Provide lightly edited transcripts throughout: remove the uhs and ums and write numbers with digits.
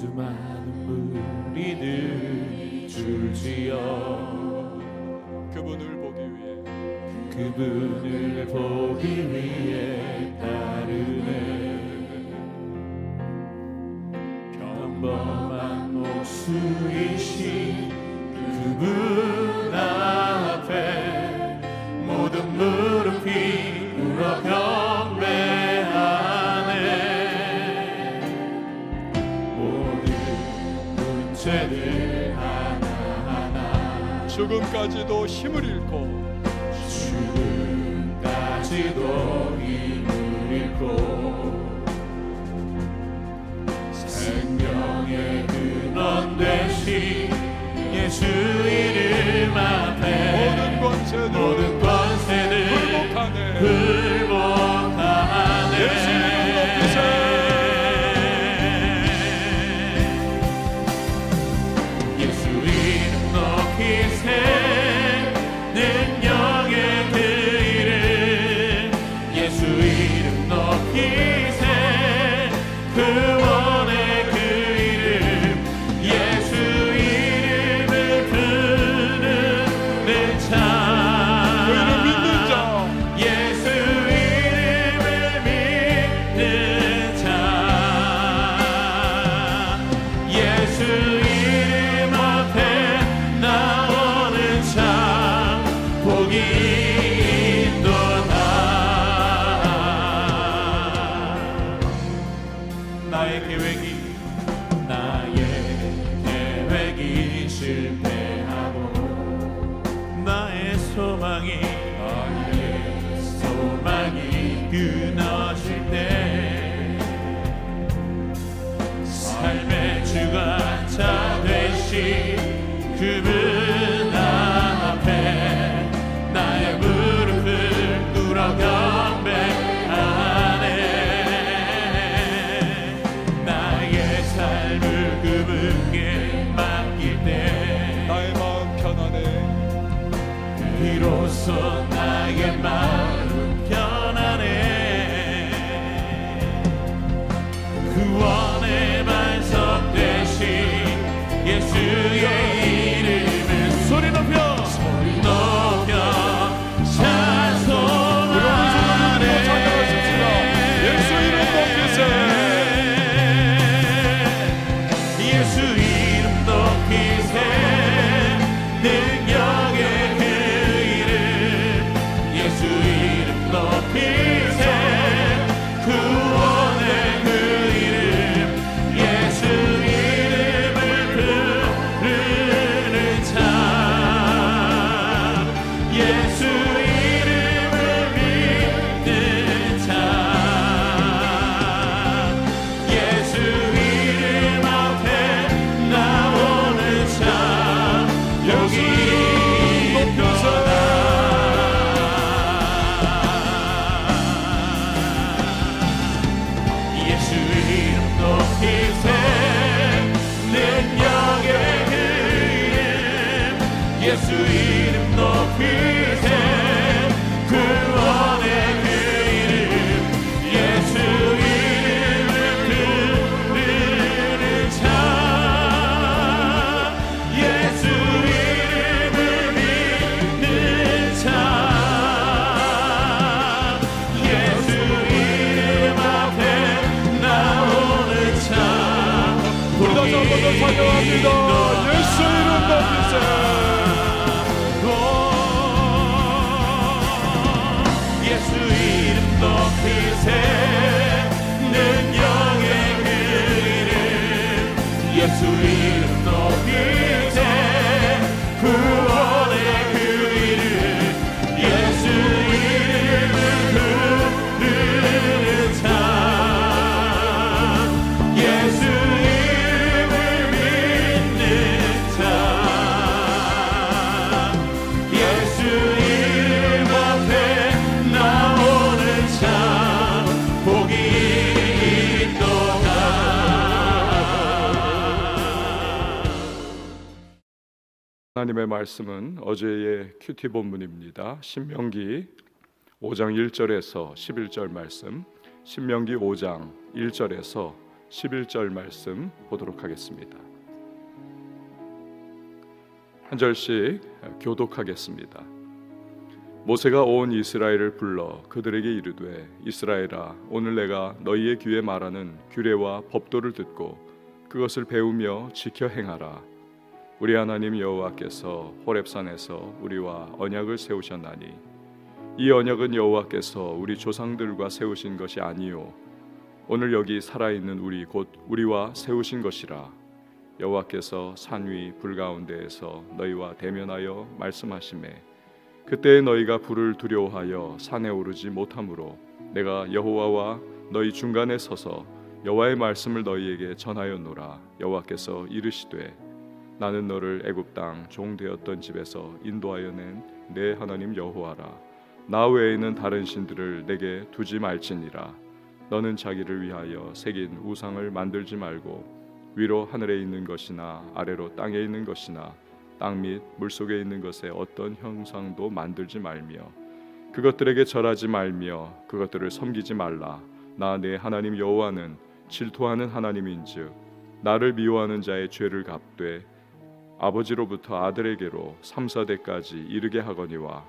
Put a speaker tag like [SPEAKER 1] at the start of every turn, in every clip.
[SPEAKER 1] 수많은 무리들 줄지어
[SPEAKER 2] 그분을
[SPEAKER 1] 보기 위해 따르네. 평범한 목수이신 그분 앞에 모든 무릎이 꿇어 경배하네. 모든 문제들 하나하나
[SPEAKER 2] 죽음까지도 힘을 잃고
[SPEAKER 1] 죽음까지도 힘을 잃고 생명의 근원 되신 예수 이름 앞에 모든 권세들 굴복하네.
[SPEAKER 2] 예수 이름 높이세.
[SPEAKER 1] 예수 이름 높이세. 능력의 그 이름 예수 이름 높이세. 구원의 그 이름 예수 이름을 부르는 자.
[SPEAKER 2] 그 이름 믿는 자.
[SPEAKER 1] 예수 이름을 믿는 자. 예수 이름 앞에 나오는 자 복이 있도다. 나의 계획이 실패하고 나의 소망이 끊어질 때 삶의 주관자 되신 그분 앞에 나의 무릎을 꿇어 경배하네. 나의 삶을 그분께 맡길 때
[SPEAKER 2] 나의 마음 편안해.
[SPEAKER 1] 비로소 나의 마음 편안해. 구원의 반석 되신 예수의 이름을 소리 높여 찬송하네.
[SPEAKER 2] 예수 이름 높이세.
[SPEAKER 1] 예수 이름 높이세. 능력의 그 이름 예수 이름 높이세. 구원의 그 이름 예수 이름을 부르는 자. 예수 이름을 믿는 자. 예수 이름 앞에 나오는 자 여기 있도다. 예수 이름 높이세. 능력의 그 이름 예수 이름 높이세. 구원의 그 이름 예수 이름을 부르는 자. 예수 이름을 믿는 자. 예수 이름 앞에 나오는 자
[SPEAKER 2] 우리 다시 한번 더 찬양합니다. 예수 이름 높이세.
[SPEAKER 1] 예수 이름 높이세. 능력의 그 이름 예수 이름 높이세. 구원의 그 이름 예수 이름을 부르는 자. 예수 이름을 믿는 자. 예수 이름 앞에 나오는 자 복이 있도다.
[SPEAKER 2] 하나님의 말씀은 어제의 큐티 본문입니다. 신명기 5장 1절에서 11절 말씀, 신명기 5장 1절에서 11절 말씀 보도록 하겠습니다. 한 절씩 교독하겠습니다. 모세가 온 이스라엘을 불러 그들에게 이르되 이스라엘아 오늘 내가 너희의 귀에 말하는 규례와 법도를 듣고 그것을 배우며 지켜 행하라. 우리 하나님 여호와께서 호렙산에서 우리와 언약을 세우셨나니 이 언약은 여호와께서 우리 조상들과 세우신 것이 아니요 오늘 여기 살아있는 우리 곧 우리와 세우신 것이라. 여호와께서 산 위 불 가운데에서 너희와 대면하여 말씀하시매 그때 너희가 불을 두려워하여 산에 오르지 못하므로 내가 여호와와 너희 중간에 서서 여호와의 말씀을 너희에게 전하였노라. 여호와께서 이르시되 나는 너를 애굽 땅 종 되었던 집에서 인도하여 낸 내 하나님 여호와라. 나 외에는 다른 신들을 내게 두지 말지니라. 너는 자기를 위하여 새긴 우상을 만들지 말고 위로 하늘에 있는 것이나 아래로 땅에 있는 것이나 땅 및 물속에 있는 것에 어떤 형상도 만들지 말며 그것들에게 절하지 말며 그것들을 섬기지 말라. 나 내 하나님 여호와는 질투하는 하나님인즉 나를 미워하는 자의 죄를 갚되 아버지로부터 아들에게로 3, 4대까지 이르게 하거니와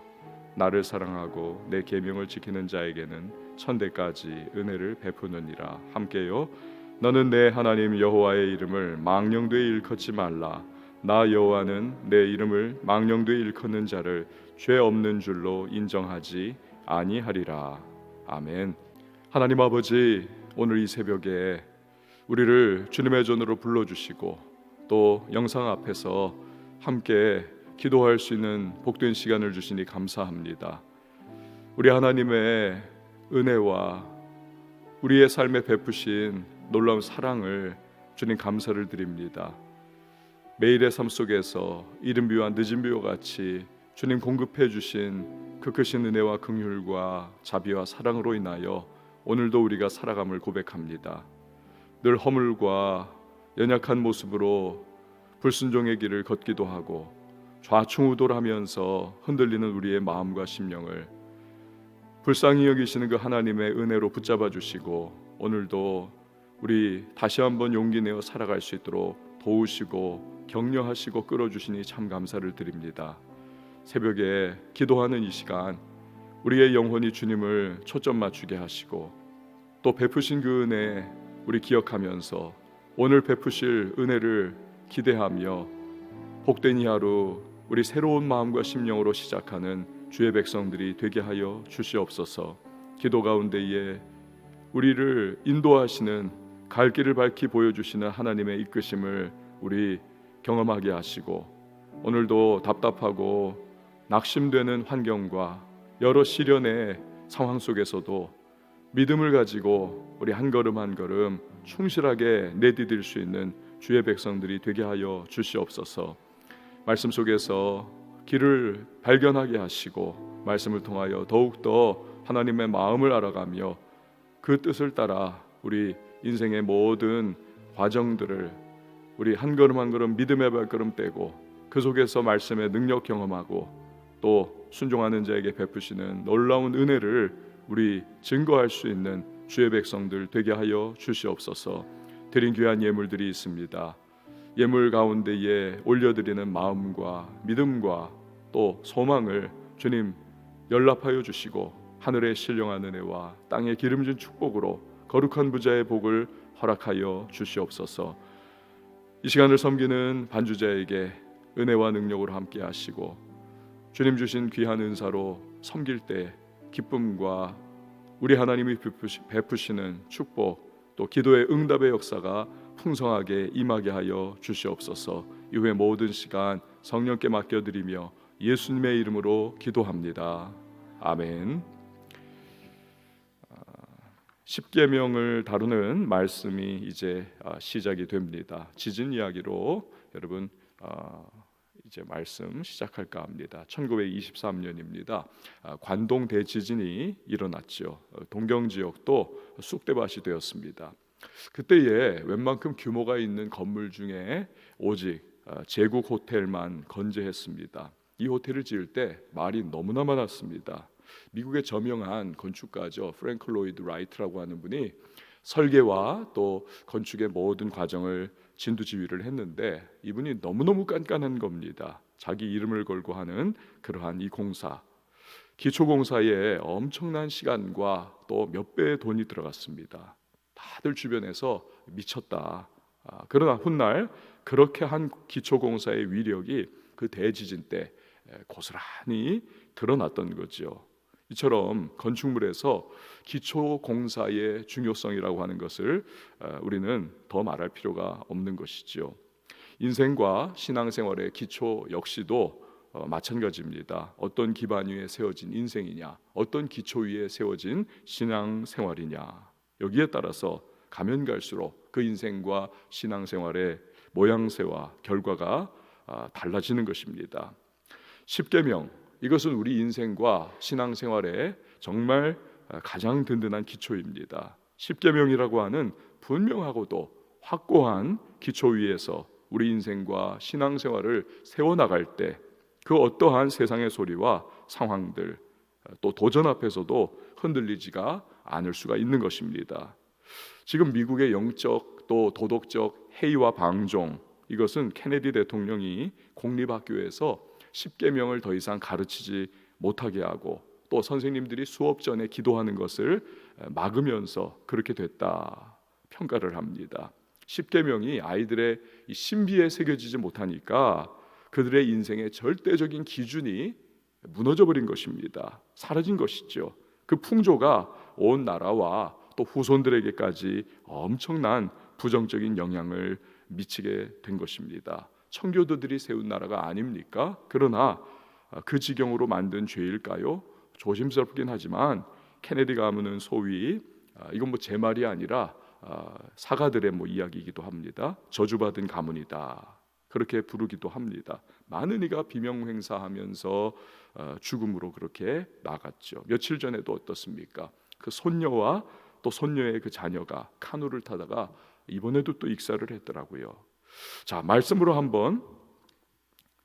[SPEAKER 2] 나를 사랑하고 내 계명을 지키는 자에게는 1000대까지 은혜를 베푸느니라. 함께요. 너는 내 하나님 여호와의 이름을 망령되이 일컫지 말라. 나 여호와는 내 이름을 망령되이 일컫는 자를 죄 없는 줄로 인정하지 아니하리라. 아멘. 하나님 아버지, 오늘 이 새벽에 우리를 주님의 전으로 불러주시고 또 영상 앞에서 함께 기도할 수 있는 복된 시간을 주시니 감사합니다. 우리 하나님의 은혜와 우리의 삶에 베푸신 놀라운 사랑을 주님 감사를 드립니다. 매일의 삶 속에서 이른 비와 늦은 비와 같이 주님 공급해 주신 그 크신 은혜와 긍휼과 자비와 사랑으로 인하여 오늘도 우리가 살아감을 고백합니다. 늘 허물과 연약한 모습으로 불순종의 길을 걷기도 하고 좌충우돌하면서 흔들리는 우리의 마음과 심령을 불쌍히 여기시는 그 하나님의 은혜로 붙잡아 주시고 오늘도 우리 다시 한번 용기 내어 살아갈 수 있도록 도우시고 격려하시고 끌어주시니 참 감사를 드립니다. 새벽에 기도하는 이 시간 우리의 영혼이 주님을 초점 맞추게 하시고 또 베푸신 그 은혜 우리 기억하면서 오늘 베푸실 은혜를 기대하며 복된 이 하루 우리 새로운 마음과 심령으로 시작하는 주의 백성들이 되게 하여 주시옵소서. 기도 가운데에 우리를 인도하시는 갈 길을 밝히 보여주시는 하나님의 이끄심을 우리 경험하게 하시고 오늘도 답답하고 낙심되는 환경과 여러 시련의 상황 속에서도 믿음을 가지고 우리 한 걸음 한 걸음 충실하게 내디딜 수 있는 주의 백성들이 되게 하여 주시옵소서. 말씀 속에서 길을 발견하게 하시고 말씀을 통하여 더욱더 하나님의 마음을 알아가며 그 뜻을 따라 우리 인생의 모든 과정들을 우리 한 걸음 한 걸음 믿음의 발걸음 떼고 그 속에서 말씀의 능력 경험하고 또 순종하는 자에게 베푸시는 놀라운 은혜를 우리 증거할 수 있는 주의 백성들 되게 하여 주시옵소서. 드린 귀한 예물들이 있습니다. 예물 가운데에 올려드리는 마음과 믿음과 또 소망을 주님 연락하여 주시고 하늘의 신령한 은혜와 땅의 기름진 축복으로 거룩한 부자의 복을 허락하여 주시옵소서. 이 시간을 섬기는 반주자에게 은혜와 능력으로 함께 하시고 주님 주신 귀한 은사로 섬길 때 기쁨과 우리 하나님이 베푸시는 축복 또 기도의 응답의 역사가 풍성하게 임하게 하여 주시옵소서. 이후의 모든 시간 성령께 맡겨드리며 예수님의 이름으로 기도합니다. 아멘. 십계명을 다루는 말씀이 이제 시작이 됩니다. 지진 이야기로 여러분 이제 말씀 시작할까 합니다. 1923년입니다. 관동 대지진이 일어났죠. 동경 지역도 쑥대밭이 되었습니다. 그때에 웬만큼 규모가 있는 건물 중에 오직 제국 호텔만 건재했습니다. 이 호텔을 지을 때 말이 너무나 많았습니다. 미국의 저명한 건축가죠. 프랭크 로이드 라이트라고 하는 분이 설계와 또 건축의 모든 과정을 진두지휘를 했는데 이분이 너무너무 깐깐한 겁니다. 자기 이름을 걸고 하는 그러한 이 공사, 기초공사에 엄청난 시간과 또 몇 배의 돈이 들어갔습니다. 다들 주변에서 미쳤다. 그러나 훗날 그렇게 한 기초공사의 위력이 그 대지진 때 고스란히 드러났던 거죠. 이처럼 건축물에서 기초공사의 중요성이라고 하는 것을 우리는 더 말할 필요가 없는 것이죠. 인생과 신앙생활의 기초 역시도 마찬가지입니다. 어떤 기반 위에 세워진 인생이냐, 어떤 기초 위에 세워진 신앙생활이냐, 여기에 따라서 가면 갈수록 그 인생과 신앙생활의 모양새와 결과가 달라지는 것입니다. 십계명, 이것은 우리 인생과 신앙생활에 정말 가장 든든한 기초입니다. 십계명이라고 하는 분명하고도 확고한 기초 위에서 우리 인생과 신앙생활을 세워나갈 때 그 어떠한 세상의 소리와 상황들, 또 도전 앞에서도 흔들리지가 않을 수가 있는 것입니다. 지금 미국의 영적 또 도덕적 해이와 방종, 이것은 케네디 대통령이 공립학교에서 십계명을 더 이상 가르치지 못하게 하고 또 선생님들이 수업 전에 기도하는 것을 막으면서 그렇게 됐다 평가를 합니다. 십계명이 아이들의 이 신비에 새겨지지 못하니까 그들의 인생의 절대적인 기준이 무너져버린 것입니다. 사라진 것이죠. 그 풍조가 온 나라와 또 후손들에게까지 엄청난 부정적인 영향을 미치게 된 것입니다. 청교도들이 세운 나라가 아닙니까? 그러나 그 지경으로 만든 죄일까요? 조심스럽긴 하지만 케네디 가문은 소위 이건 뭐 제 말이 아니라 사가들의 이야기이기도 합니다. 저주받은 가문이다. 그렇게 부르기도 합니다. 많은 이가 비명행사하면서 죽음으로 그렇게 나갔죠. 며칠 전에도 어떻습니까? 그 손녀와 또 손녀의 그 자녀가 카누를 타다가 이번에도 또 익사를 했더라고요. 자, 말씀으로 한번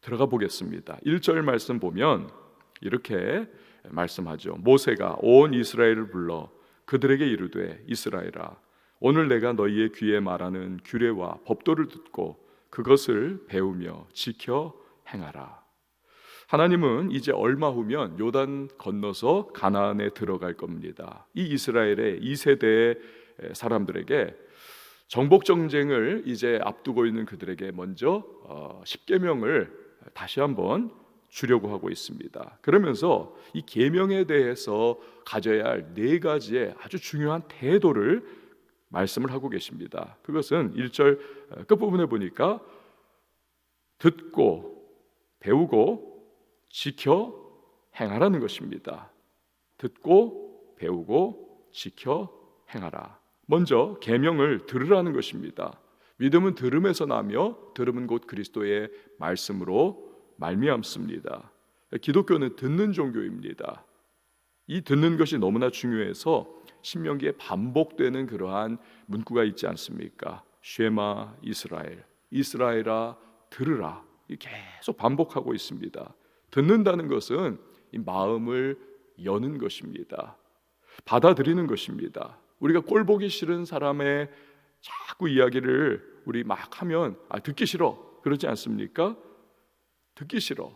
[SPEAKER 2] 들어가 보겠습니다. 1절 말씀 보면 이렇게 말씀하죠. 모세가 온 이스라엘을 불러 그들에게 이르되 이스라엘아, 오늘 내가 너희의 귀에 말하는 규례와 법도를 듣고 그것을 배우며 지켜 행하라. 하나님은 이제 얼마 후면 요단 건너서 가나안에 들어갈 겁니다. 이 이스라엘의 2세대의 사람들에게 정복 전쟁을 이제 앞두고 있는 그들에게 먼저 십계명을 다시 한번 주려고 하고 있습니다. 그러면서 이 계명에 대해서 가져야 할 4가지의 아주 중요한 태도를 말씀을 하고 계십니다. 그것은 1절 끝부분에 보니까 듣고 배우고 지켜 행하라는 것입니다. 듣고 배우고 지켜 행하라. 먼저 계명을 들으라는 것입니다. 믿음은 들음에서 나며 들음은 곧 그리스도의 말씀으로 말미암습니다. 기독교는 듣는 종교입니다. 이 듣는 것이 너무나 중요해서 신명기에 반복되는 그러한 문구가 있지 않습니까? 쉐마 이스라엘, 이스라엘아 들으라. 계속 반복하고 있습니다. 듣는다는 것은 이 마음을 여는 것입니다. 받아들이는 것입니다. 우리가 꼴보기 싫은 사람의 자꾸 이야기를 우리 막 하면 듣기 싫어 그러지 않습니까? 듣기 싫어.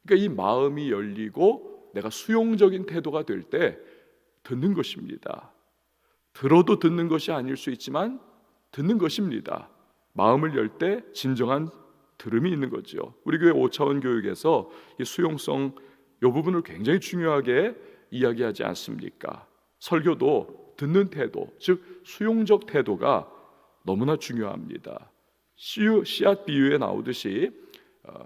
[SPEAKER 2] 그러니까 이 마음이 열리고 내가 수용적인 태도가 될 때 듣는 것입니다. 들어도 듣는 것이 아닐 수 있지만 듣는 것입니다. 마음을 열 때 진정한 들음이 있는 거죠. 우리 교회 5차원 교육에서 이 수용성 이 부분을 굉장히 중요하게 이야기하지 않습니까? 설교도 듣는 태도, 즉 수용적 태도가 너무나 중요합니다. 씨앗 비유에 나오듯이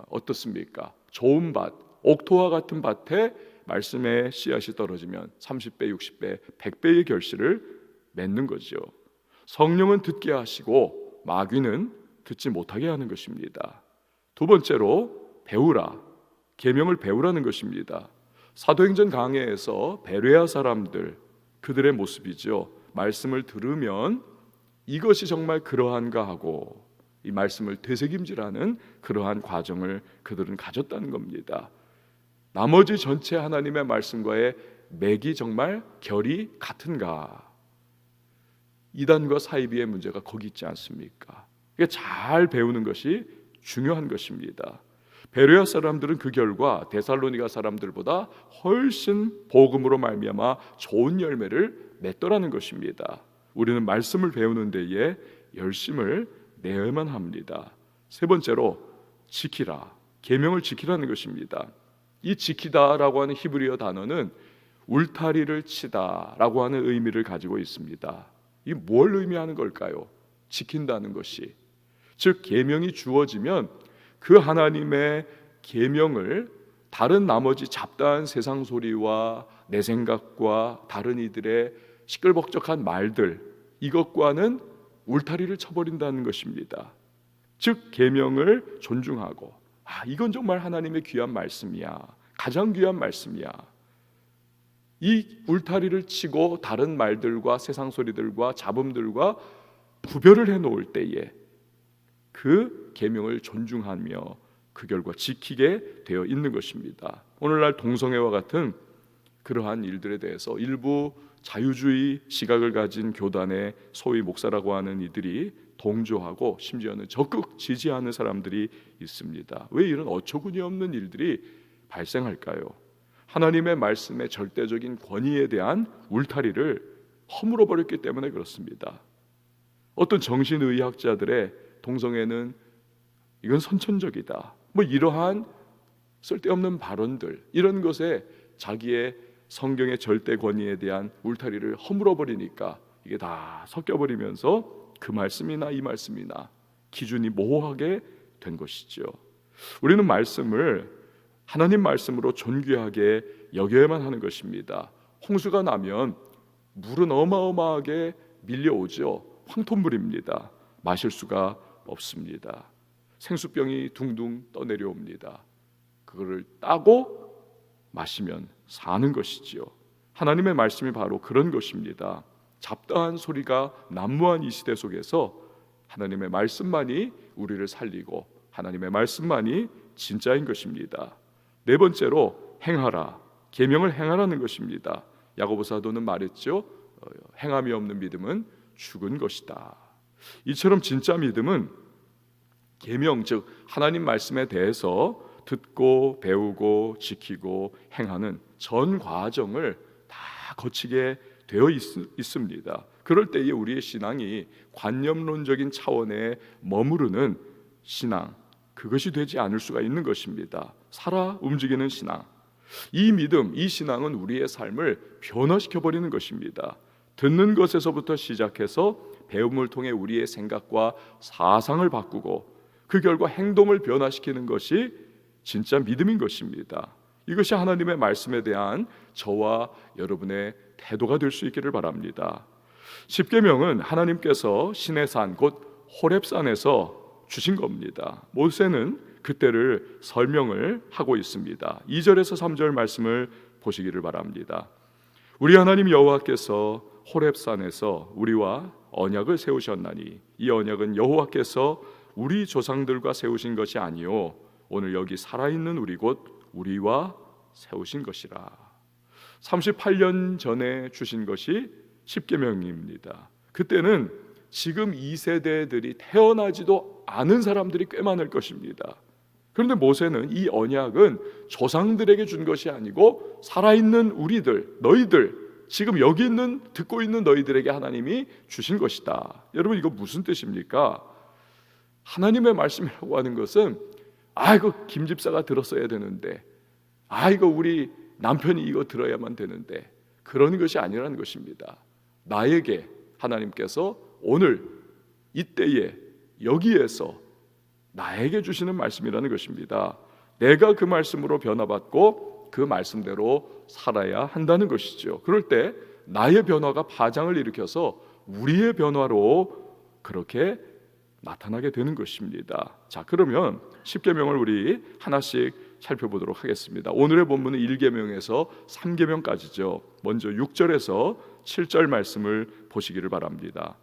[SPEAKER 2] 어떻습니까? 좋은 밭, 옥토와 같은 밭에 말씀의 씨앗이 떨어지면 30배, 60배, 100배의 결실을 맺는 거죠. 성령은 듣게 하시고 마귀는 듣지 못하게 하는 것입니다. 두 번째로 배우라, 계명을 배우라는 것입니다. 사도행전 강해에서 베레아 사람들, 그들의 모습이죠. 말씀을 들으면 이것이 정말 그러한가 하고 이 말씀을 되새김질하는 그러한 과정을 그들은 가졌다는 겁니다. 나머지 전체 하나님의 말씀과의 맥이 정말 결이 같은가? 이단과 사이비의 문제가 거기 있지 않습니까? 그러니까 잘 배우는 것이 중요한 것입니다. 베레아 사람들은 그 결과 데살로니가 사람들보다 훨씬 복음으로 말미암아 좋은 열매를 맺더라는 것입니다. 우리는 말씀을 배우는 데에 열심을 내야만 합니다. 세 번째로 지키라, 계명을 지키라는 것입니다. 이 지키다라고 하는 히브리어 단어는 울타리를 치다라고 하는 의미를 가지고 있습니다. 이 뭘 의미하는 걸까요? 지킨다는 것이, 즉 계명이 주어지면 그 하나님의 계명을 다른 나머지 잡다한 세상 소리와 내 생각과 다른 이들의 시끌벅적한 말들, 이것과는 울타리를 쳐버린다는 것입니다. 즉 계명을 존중하고, 이건 정말 하나님의 귀한 말씀이야, 가장 귀한 말씀이야, 이 울타리를 치고 다른 말들과 세상 소리들과 잡음들과 구별을 해놓을 때에 그 계명을 존중하며 그 결과 지키게 되어 있는 것입니다. 오늘날 동성애와 같은 그러한 일들에 대해서 일부 자유주의 시각을 가진 교단의 소위 목사라고 하는 이들이 동조하고 심지어는 적극 지지하는 사람들이 있습니다. 왜 이런 어처구니 없는 일들이 발생할까요? 하나님의 말씀의 절대적인 권위에 대한 울타리를 허물어 버렸기 때문에 그렇습니다. 어떤 정신의학자들의 동성애는 이건 선천적이다, 이러한 쓸데없는 발언들, 이런 것에 자기의 성경의 절대 권위에 대한 울타리를 허물어 버리니까 이게 다 섞여 버리면서 그 말씀이나 이 말씀이나 기준이 모호하게 된 것이죠. 우리는 말씀을 하나님 말씀으로 존귀하게 여겨야만 하는 것입니다. 홍수가 나면 물은 어마어마하게 밀려오죠. 황토물입니다. 마실 수가 없습니다. 생수병이 둥둥 떠내려옵니다. 그거를 따고 마시면 사는 것이지요. 하나님의 말씀이 바로 그런 것입니다. 잡다한 소리가 난무한 이 시대 속에서 하나님의 말씀만이 우리를 살리고 하나님의 말씀만이 진짜인 것입니다. 네 번째로 행하라, 계명을 행하라는 것입니다. 야고보 사도는 말했죠. 행함이 없는 믿음은 죽은 것이다. 이처럼 진짜 믿음은 계명, 즉 하나님 말씀에 대해서 듣고 배우고 지키고 행하는 전 과정을 다 거치게 되어 있습니다. 그럴 때에 우리의 신앙이 관념론적인 차원에 머무르는 신앙, 그것이 되지 않을 수가 있는 것입니다. 살아 움직이는 신앙, 이 믿음, 이 신앙은 우리의 삶을 변화시켜 버리는 것입니다. 듣는 것에서부터 시작해서 배움을 통해 우리의 생각과 사상을 바꾸고 그 결과 행동을 변화시키는 것이 진짜 믿음인 것입니다. 이것이 하나님의 말씀에 대한 저와 여러분의 태도가 될 수 있기를 바랍니다. 십계명은 하나님께서 시내산 곧 호렙산에서 주신 겁니다. 모세는 그때를 설명을 하고 있습니다. 2절에서 3절 말씀을 보시기를 바랍니다. 우리 하나님 여호와께서 호렙산에서 우리와 언약을 세우셨나니 이 언약은 여호와께서 우리 조상들과 세우신 것이 아니요 오늘 여기 살아있는 우리 곧 우리와 세우신 것이라. 38년 전에 주신 것이 십계명입니다. 그때는 지금 이 세대들이 태어나지도 않은 사람들이 꽤 많을 것입니다. 그런데 모세는 이 언약은 조상들에게 준 것이 아니고 살아있는 우리들, 너희들, 지금 여기 있는 듣고 있는 너희들에게 하나님이 주신 것이다. 여러분 이거 무슨 뜻입니까? 하나님의 말씀이라고 하는 것은 이거 김 집사가 들었어야 되는데, 이거 우리 남편이 이거 들어야만 되는데, 그런 것이 아니라는 것입니다. 나에게 하나님께서 오늘 이때에 여기에서 나에게 주시는 말씀이라는 것입니다. 내가 그 말씀으로 변화받고 그 말씀대로 살아야 한다는 것이죠. 그럴 때 나의 변화가 파장을 일으켜서 우리의 변화로 그렇게 나타나게 되는 것입니다. 자, 그러면 십계명을 우리 하나씩 살펴보도록 하겠습니다. 오늘의 본문은 1계명에서 3계명까지죠. 먼저 6절에서 7절 말씀을 보시기를 바랍니다.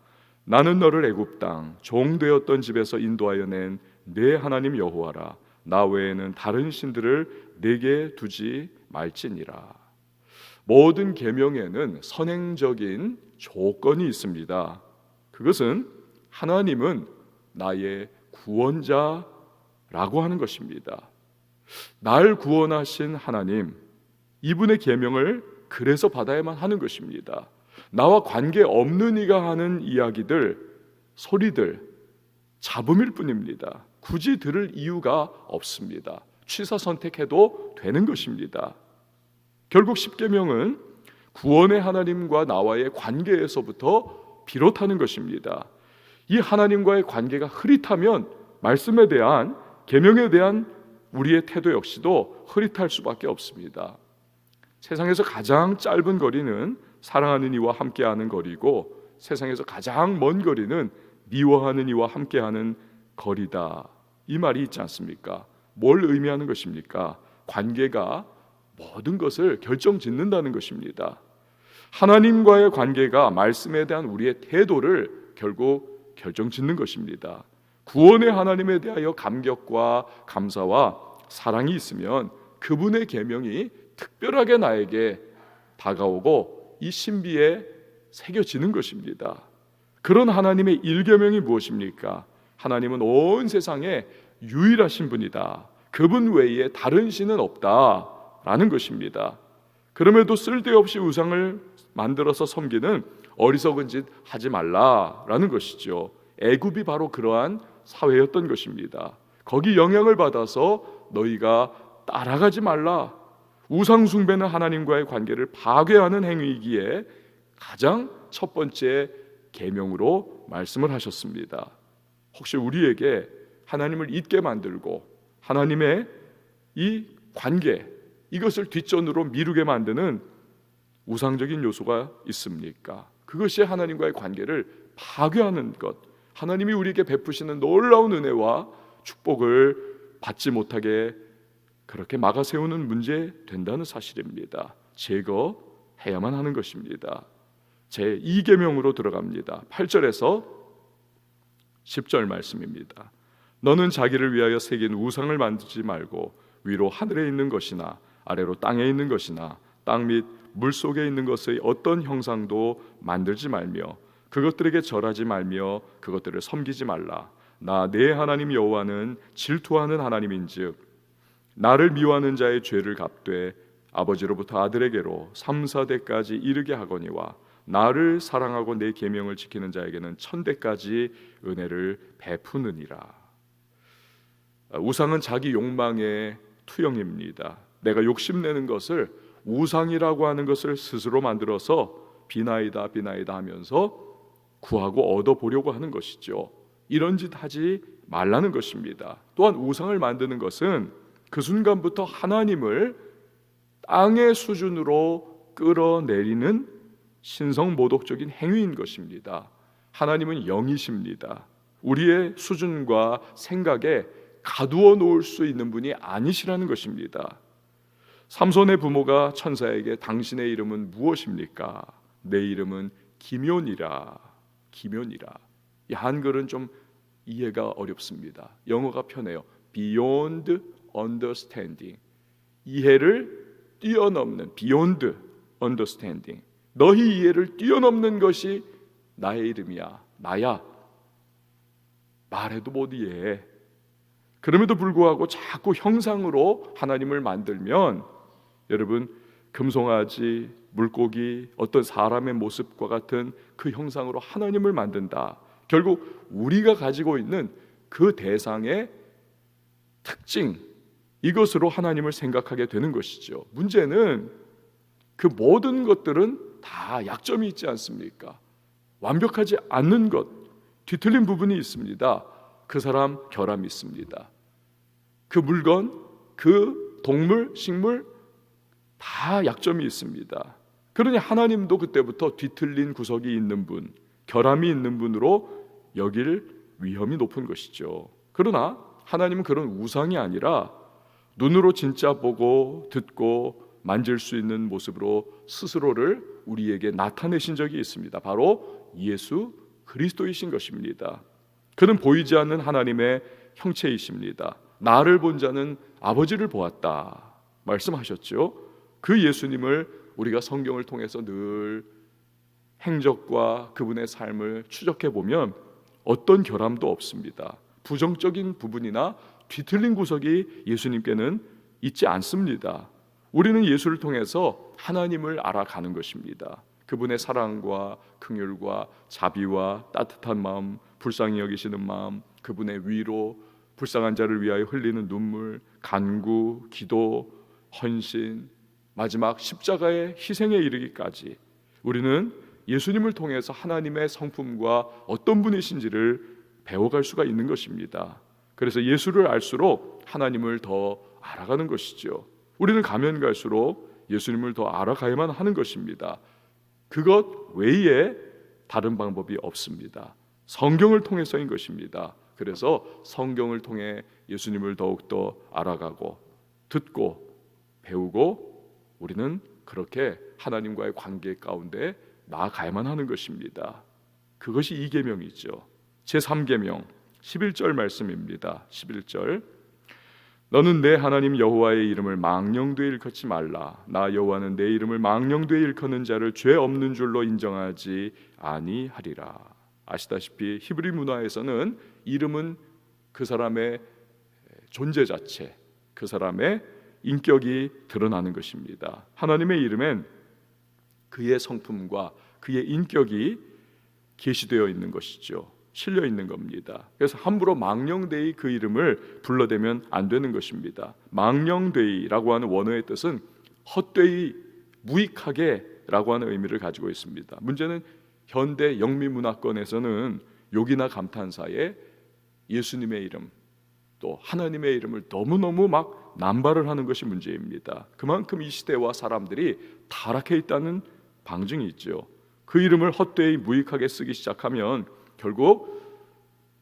[SPEAKER 2] 나는 너를 애굽 땅 종되었던 집에서 인도하여 낸 내 하나님 여호와라. 나 외에는 다른 신들을 내게 두지 말지니라. 모든 계명에는 선행적인 조건이 있습니다. 그것은 하나님은 나의 구원자라고 하는 것입니다. 날 구원하신 하나님, 이분의 계명을 그래서 받아야만 하는 것입니다. 나와 관계 없는 이가 하는 이야기들, 소리들, 잡음일 뿐입니다. 굳이 들을 이유가 없습니다. 취사 선택해도 되는 것입니다. 결국 십계명은 구원의 하나님과 나와의 관계에서부터 비롯하는 것입니다. 이 하나님과의 관계가 흐릿하면 말씀에 대한, 계명에 대한 우리의 태도 역시도 흐릿할 수밖에 없습니다. 세상에서 가장 짧은 거리는 사랑하는 이와 함께하는 거리고, 세상에서 가장 먼 거리는 미워하는 이와 함께하는 거리다, 이 말이 있지 않습니까? 뭘 의미하는 것입니까? 관계가 모든 것을 결정짓는다는 것입니다. 하나님과의 관계가 말씀에 대한 우리의 태도를 결국 결정짓는 것입니다. 구원의 하나님에 대하여 감격과 감사와 사랑이 있으면 그분의 계명이 특별하게 나에게 다가오고 이 신비에 새겨지는 것입니다. 그런 하나님의 일계명이 무엇입니까? 하나님은 온 세상에 유일하신 분이다. 그분 외에 다른 신은 없다라는 것입니다. 그럼에도 쓸데없이 우상을 만들어서 섬기는 어리석은 짓 하지 말라라는 것이죠. 애굽이 바로 그러한 사회였던 것입니다. 거기 영향을 받아서 너희가 따라가지 말라. 우상 숭배는 하나님과의 관계를 파괴하는 행위이기에 가장 첫 번째 계명으로 말씀을 하셨습니다. 혹시 우리에게 하나님을 잊게 만들고 하나님의 이 관계, 이것을 뒷전으로 미루게 만드는 우상적인 요소가 있습니까? 그것이 하나님과의 관계를 파괴하는 것, 하나님이 우리에게 베푸시는 놀라운 은혜와 축복을 받지 못하게 그렇게 막아세우는 문제 된다는 사실입니다. 제거해야만 하는 것입니다. 제 2계명으로 들어갑니다. 8절에서 10절 말씀입니다. 너는 자기를 위하여 새긴 우상을 만들지 말고 위로 하늘에 있는 것이나 아래로 땅에 있는 것이나 땅 및 물속에 있는 것의 어떤 형상도 만들지 말며 그것들에게 절하지 말며 그것들을 섬기지 말라. 나 내 하나님 여호와는 질투하는 하나님인즉 나를 미워하는 자의 죄를 갚되 아버지로부터 아들에게로 3, 4대까지 이르게 하거니와 나를 사랑하고 내 계명을 지키는 자에게는 1000대까지 은혜를 베푸느니라. 우상은 자기 욕망의 투영입니다. 내가 욕심내는 것을 우상이라고 하는 것을 스스로 만들어서 비나이다 비나이다 하면서 구하고 얻어보려고 하는 것이죠. 이런 짓 하지 말라는 것입니다. 또한 우상을 만드는 것은 그 순간부터 하나님을 땅의 수준으로 끌어내리는 신성모독적인 행위인 것입니다. 하나님은 영이십니다. 우리의 수준과 생각에 가두어 놓을 수 있는 분이 아니시라는 것입니다. 삼손의 부모가 천사에게 당신의 이름은 무엇입니까? 내 이름은 기묘니라. 기묘니라. 이 한글은 좀 이해가 어렵습니다. 영어가 편해요. Beyond understanding. 이해를 뛰어넘는 Beyond understanding. 너희 이해를 뛰어넘는 것이 나의 이름이야. 나야. 말해도 못 이해해. 그럼에도 불구하고 자꾸 형상으로 하나님을 만들면 여러분, 금송아지, 물고기, 어떤 사람의 모습과 같은 그 형상으로 하나님을 만든다. 결국 우리가 가지고 있는 그 대상의 특징, 이것으로 하나님을 생각하게 되는 것이죠. 문제는 그 모든 것들은 다 약점이 있지 않습니까? 완벽하지 않는 것, 뒤틀린 부분이 있습니다. 그 사람 결함이 있습니다. 그 물건, 그 동물, 식물 다 약점이 있습니다. 그러니 하나님도 그때부터 뒤틀린 구석이 있는 분, 결함이 있는 분으로 여길 위험이 높은 것이죠. 그러나 하나님은 그런 우상이 아니라 눈으로 진짜 보고 듣고 만질 수 있는 모습으로 스스로를 우리에게 나타내신 적이 있습니다. 바로 예수 그리스도이신 것입니다. 그는 보이지 않는 하나님의 형체이십니다. 나를 본 자는 아버지를 보았다 말씀하셨죠. 그 예수님을 우리가 성경을 통해서 늘 행적과 그분의 삶을 추적해 보면 어떤 결함도 없습니다. 부정적인 부분이나 뒤틀린 구석이 예수님께는 있지 않습니다. 우리는 예수를 통해서 하나님을 알아가는 것입니다. 그분의 사랑과 긍휼과 자비와 따뜻한 마음, 불쌍히 여기시는 마음, 그분의 위로, 불쌍한 자를 위하여 흘리는 눈물, 간구, 기도, 헌신, 마지막 십자가의 희생에 이르기까지 우리는 예수님을 통해서 하나님의 성품과 어떤 분이신지를 배워갈 수가 있는 것입니다. 그래서 예수를 알수록 하나님을 더 알아가는 것이죠. 우리는 가면 갈수록 예수님을 더 알아가야만 하는 것입니다. 그것 외에 다른 방법이 없습니다. 성경을 통해서인 것입니다. 그래서 성경을 통해 예수님을 더욱더 알아가고 듣고 배우고 우리는 그렇게 하나님과의 관계 가운데 나아가야만 하는 것입니다. 그것이 2계명이죠. 제3계명 11절 말씀입니다. 11절 너는 내 하나님 여호와의 이름을 망령되이 일컫지 말라. 나 여호와는 내 이름을 망령되이 일컫는 자를 죄 없는 줄로 인정하지 아니하리라. 아시다시피 히브리 문화에서는 이름은 그 사람의 존재 자체, 그 사람의 인격이 드러나는 것입니다. 하나님의 이름엔 그의 성품과 그의 인격이 계시되어 있는 것이죠. 실려 있는 겁니다. 그래서 함부로 망령되이 그 이름을 불러대면 안 되는 것입니다. 망령되이라고 하는 원어의 뜻은 헛되이, 무익하게 라고 하는 의미를 가지고 있습니다. 문제는 현대 영미문화권에서는 욕이나 감탄사에 예수님의 이름 또 하나님의 이름을 너무너무 막 남발을 하는 것이 문제입니다. 그만큼 이 시대와 사람들이 타락해 있다는 방증이 있죠. 그 이름을 헛되이 무익하게 쓰기 시작하면 결국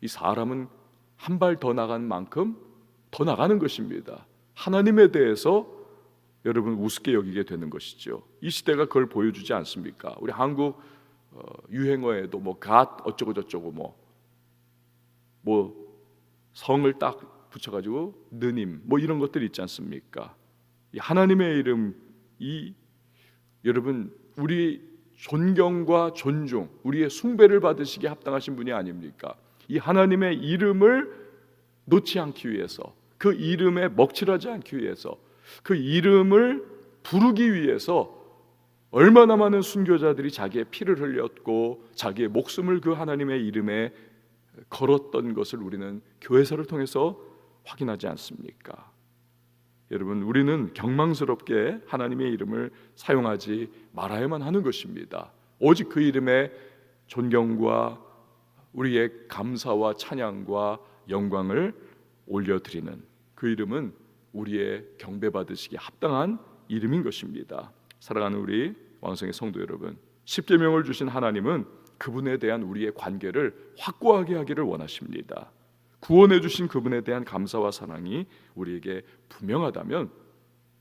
[SPEAKER 2] 이 사람은 한 발 더 나간 만큼 더 나가는 것입니다. 하나님에 대해서 여러분 우습게 여기게 되는 것이죠. 이 시대가 그걸 보여주지 않습니까? 우리 한국 유행어에도 뭐 갓 어쩌고 저쩌고 뭐 성을 딱 붙여가지고 느님 뭐 이런 것들이 있지 않습니까? 이 하나님의 이름 이 여러분 우리 존경과 존중, 우리의 숭배를 받으시기에 합당하신 분이 아닙니까? 이 하나님의 이름을 놓지 않기 위해서, 그 이름에 먹칠하지 않기 위해서, 그 이름을 부르기 위해서 얼마나 많은 순교자들이 자기의 피를 흘렸고 자기의 목숨을 그 하나님의 이름에 걸었던 것을 우리는 교회사를 통해서 확인하지 않습니까? 여러분 우리는 경망스럽게 하나님의 이름을 사용하지 말아야만 하는 것입니다. 오직 그 이름에 존경과 우리의 감사와 찬양과 영광을 올려드리는 그 이름은 우리의 경배받으시기에 합당한 이름인 것입니다. 사랑하는 우리 왕성의 성도 여러분, 십계명을 주신 하나님은 그분에 대한 우리의 관계를 확고하게 하기를 원하십니다. 구원해 주신 그분에 대한 감사와 사랑이 우리에게 분명하다면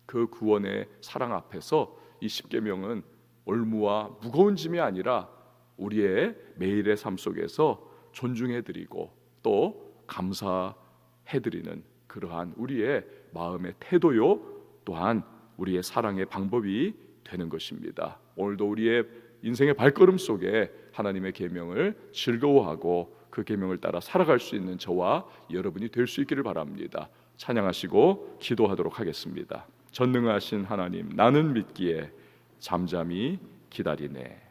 [SPEAKER 2] 그 구원의 사랑 앞에서 이 십계명은 올무와 무거운 짐이 아니라 우리의 매일의 삶 속에서 존중해드리고 또 감사해드리는 그러한 우리의 마음의 태도요 또한 우리의 사랑의 방법이 되는 것입니다. 오늘도 우리의 인생의 발걸음 속에 하나님의 계명을 즐거워하고 그 계명을 따라 살아갈 수 있는 저와 여러분이 될 수 있기를 바랍니다. 찬양하시고 기도하도록 하겠습니다. 전능하신 하나님, 나는 믿기에 잠잠히 기다리네.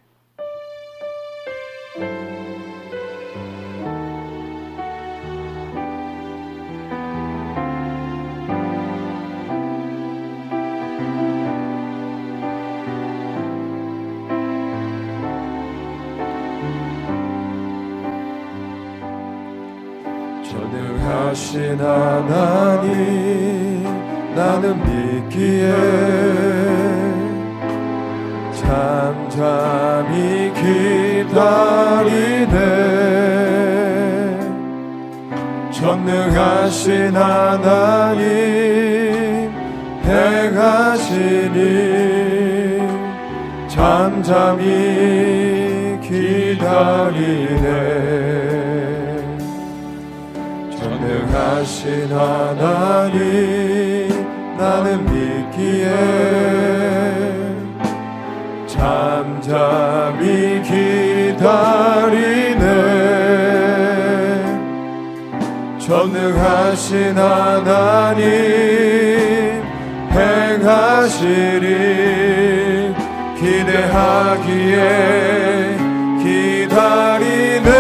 [SPEAKER 3] 전능하신 하나님 나는 믿기에 잠잠히 기다리네. 전능하신 하나님 행하시니 잠잠히 기다리네. 전능하신 하나님 나는 믿기에 잠잠히 잠잠히 기다리네. 전능하신 하나님 행하시리 기대하기에 기다리네.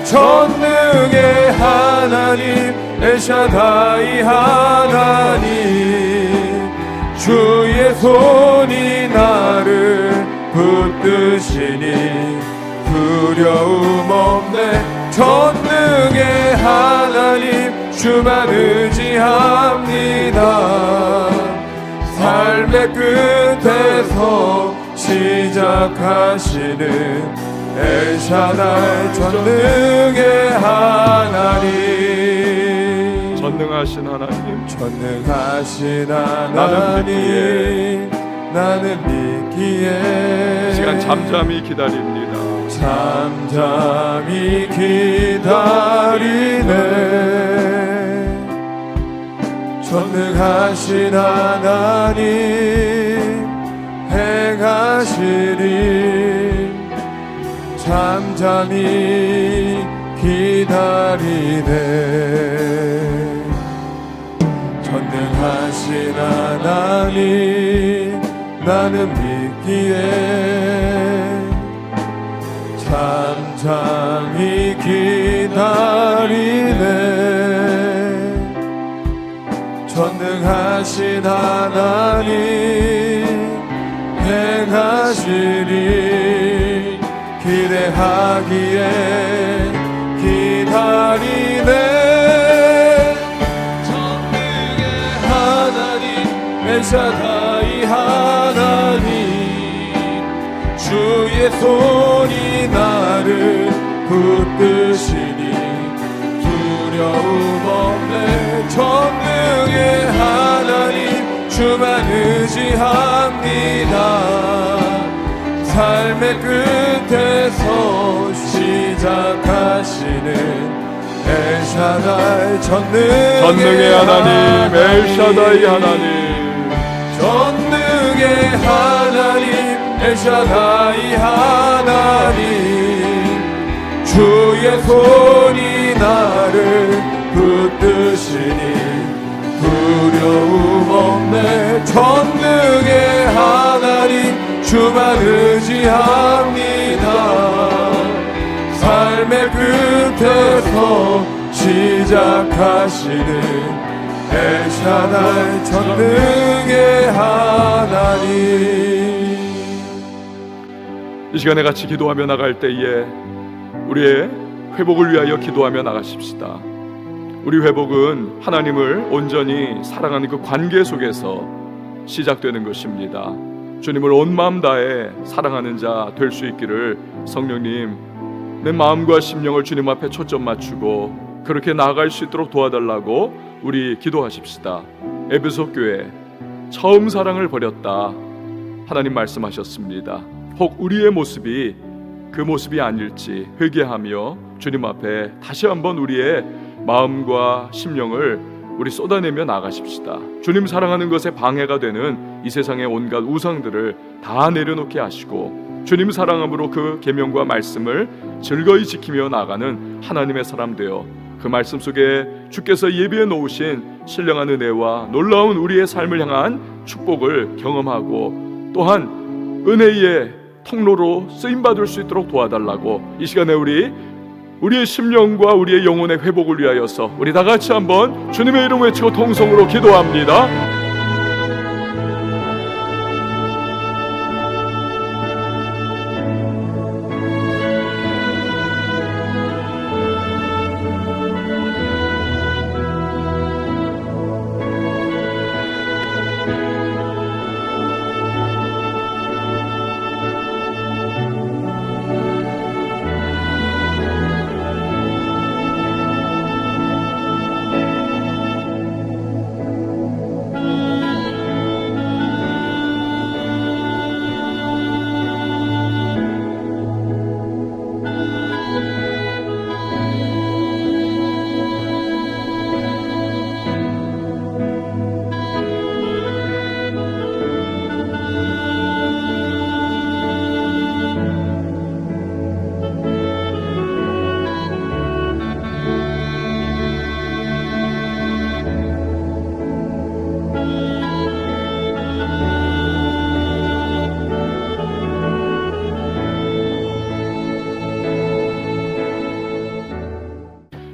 [SPEAKER 3] 전능의 하나님 엘샤다이 하나님 주의 손이 나를 붙드시니 두려움 없네. 전능의 하나님 주만 의지합니다. 삶의 끝에서 시작하시는 엘샤다이 전능의 하나님.
[SPEAKER 2] 전능하신 하나님,
[SPEAKER 3] 전능하신 하나님 나는 믿기에
[SPEAKER 2] 이 시간 잠잠히 기다립니다.
[SPEAKER 3] 잠잠히 기다리네. 전능하신 하나님 행하시리 잠잠히 기다리네. 전능하신 하나님 나는 믿기에 잠잠히 기다리네. 전능하신 하나님 행하시리 기대하기에 기다리네. 전능의 하나님 엘샤다이 하나님 주의 손이 나를 붙드시니 두려움 없네. 전능의 하나님 주만 의지합니다. 삶의 끝에서 시작하시는 엘샤다이
[SPEAKER 2] 전능의 하나님 엘샤다이 하나님
[SPEAKER 3] 전능의 하나님 엘샤다이 하나님 주의 손이 나를 붙드시니 두려움 없네. 전능의 하나님 주만 의지합니다. 삶의 끝에서 시작하시는 엘샤다이 전능의 하나님.
[SPEAKER 2] 이 시간에 같이 기도하며 나갈 때에 우리의 회복을 위하여 기도하며 나가십시다. 우리 회복은 하나님을 온전히 사랑하는 그 관계 속에서 시작되는 것입니다. 주님을 온 마음 다해 사랑하는 자 될 수 있기를 성령님 내 마음과 심령을 주님 앞에 초점 맞추고 그렇게 나아갈 수 있도록 도와달라고 우리 기도하십시다. 에베소 교회 처음 사랑을 버렸다 하나님 말씀하셨습니다. 혹 우리의 모습이 그 모습이 아닐지 회개하며 주님 앞에 다시 한번 우리의 마음과 심령을 우리 쏟아내며 나가십시다. 주님 사랑하는 것에 방해가 되는 이 세상의 온갖 우상들을 다 내려놓게 하시고 주님 사랑함으로 그 계명과 말씀을 즐거이 지키며 나가는 하나님의 사람 되어 그 말씀 속에 주께서 예비해 놓으신 신령한 은혜와 놀라운 우리의 삶을 향한 축복을 경험하고 또한 은혜의 통로로 쓰임받을 수 있도록 도와달라고 이 시간에 우리의 심령과 우리의 영혼의 회복을 위하여서 우리 다 같이 한번 주님의 이름 외치고 통성으로 기도합니다.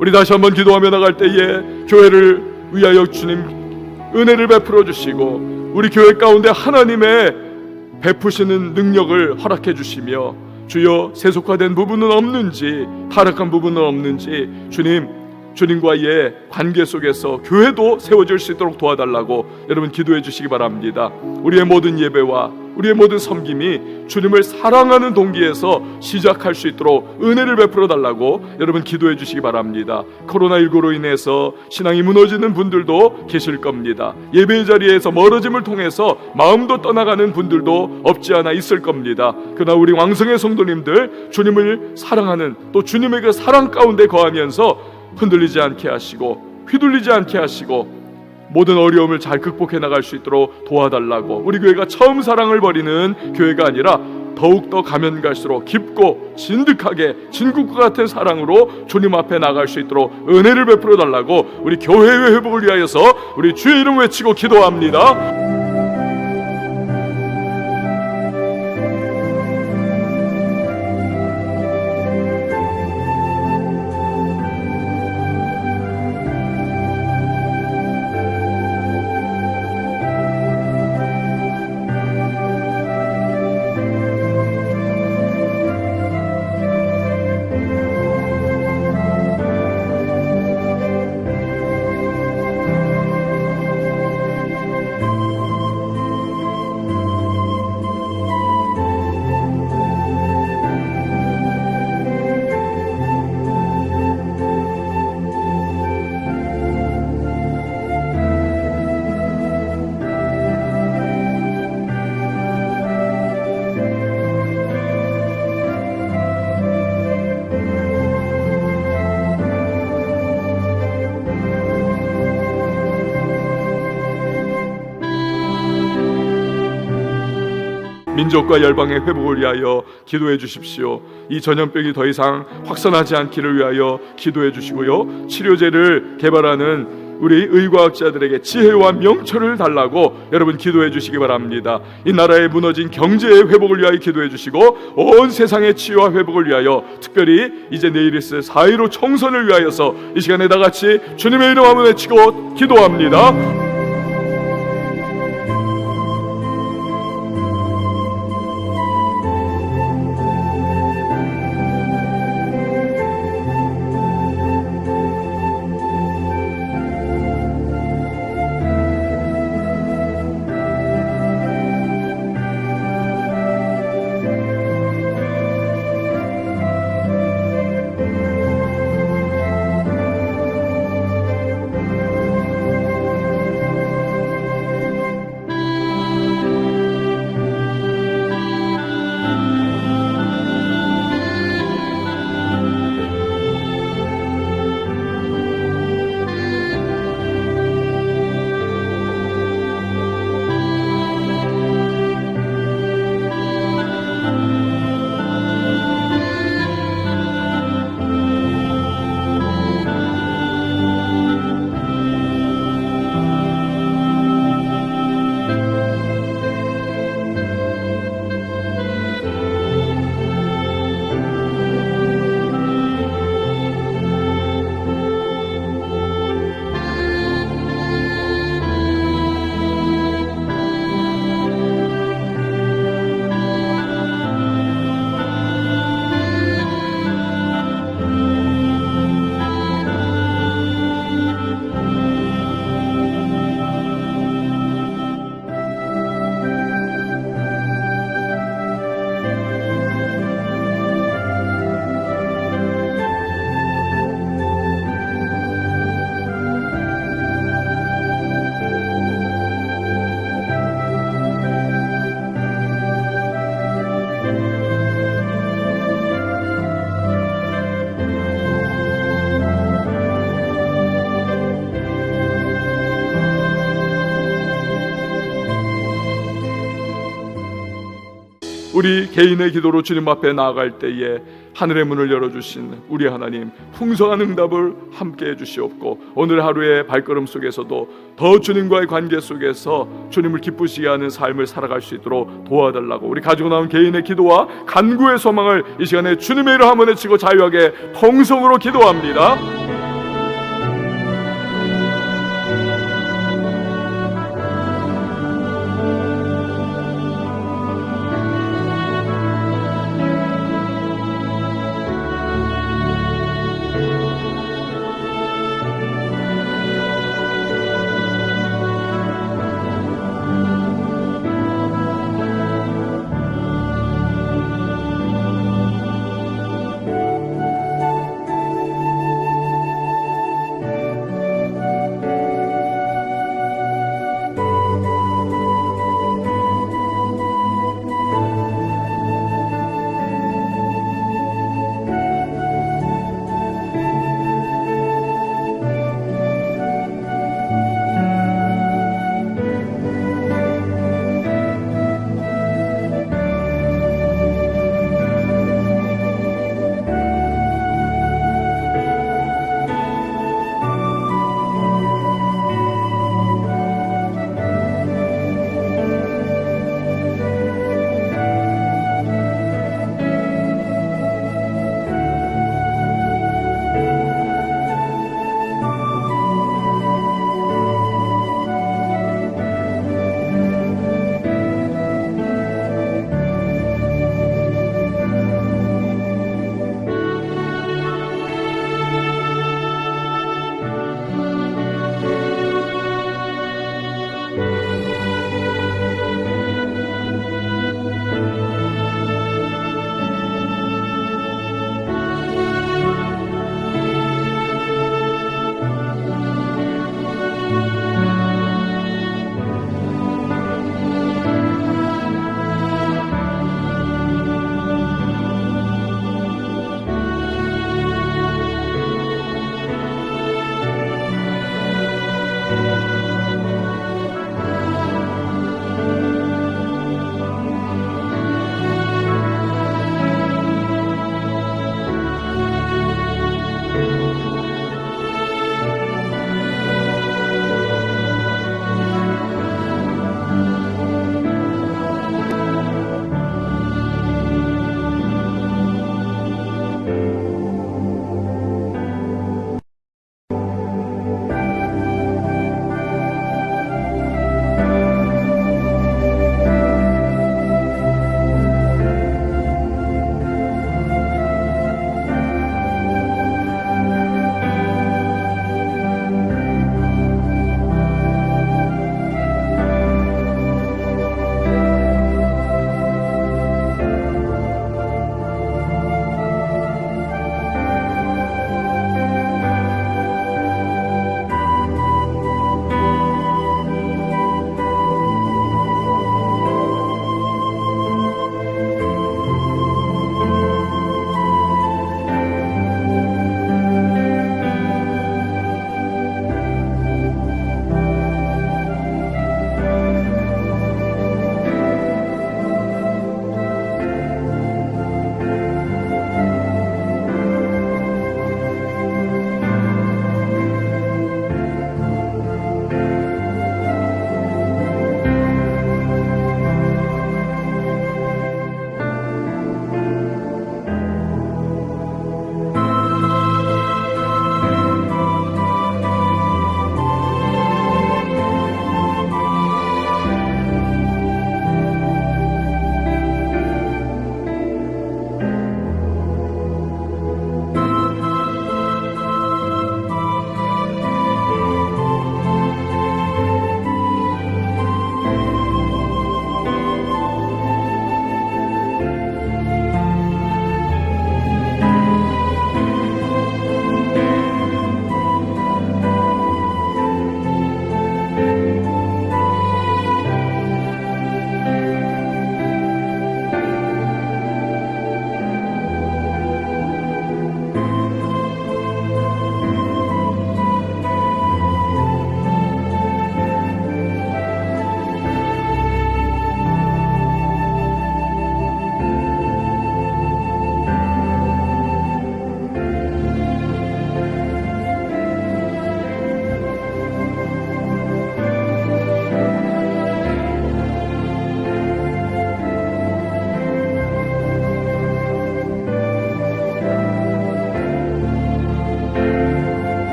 [SPEAKER 2] 우리 다시 한번 기도하며 나갈 때에 교회를 위하여 주님 은혜를 베풀어 주시고 우리 교회 가운데 하나님의 베푸시는 능력을 허락해 주시며 주여 세속화된 부분은 없는지 타락한 부분은 없는지 주님과의 관계 속에서 교회도 세워질 수 있도록 도와달라고 여러분 기도해 주시기 바랍니다. 우리의 모든 예배와 우리의 모든 섬김이 주님을 사랑하는 동기에서 시작할 수 있도록 은혜를 베풀어 달라고 여러분 기도해 주시기 바랍니다. 코로나19로 인해서 신앙이 무너지는 분들도 계실 겁니다. 예배의 자리에서 멀어짐을 통해서 마음도 떠나가는 분들도 없지 않아 있을 겁니다. 그러나 우리 왕성의 성도님들 주님을 사랑하는 또 주님의 그 사랑 가운데 거하면서 흔들리지 않게 하시고 휘둘리지 않게 하시고 모든 어려움을 잘 극복해 나갈 수 있도록 도와달라고 우리 교회가 처음 사랑을 버리는 교회가 아니라 더욱더 가면 갈수록 깊고 진득하게 진국과 같은 사랑으로 주님 앞에 나갈 수 있도록 은혜를 베풀어 달라고 우리 교회의 회복을 위하여서 우리 주의 이름 외치고 기도합니다. 민족과 열방의 회복을 위하여 기도해 주십시오. 이 전염병이 더 이상 확산하지 않기를 위하여 기도해 주시고요. 치료제를 개발하는 우리 의과학자들에게 지혜와 명철을 달라고 여러분 기도해 주시기 바랍니다. 이 나라의 무너진 경제의 회복을 위하여 기도해 주시고 온 세상의 치유와 회복을 위하여 특별히 이제 내일 있을 4.15 총선을 위하여서 이 시간에 다 같이 주님의 이름 한번 외치고 기도합니다. 우리 개인의 기도로 주님 앞에 나아갈 때에 하늘의 문을 열어주신 우리 하나님 풍성한 응답을 함께 해주시옵고 오늘 하루의 발걸음 속에서도 더 주님과의 관계 속에서 주님을 기쁘시게 하는 삶을 살아갈 수 있도록 도와달라고 우리 가지고 나온 개인의 기도와 간구의 소망을 이 시간에 주님의 이름 한번 외치고 자유하게 통성으로 기도합니다.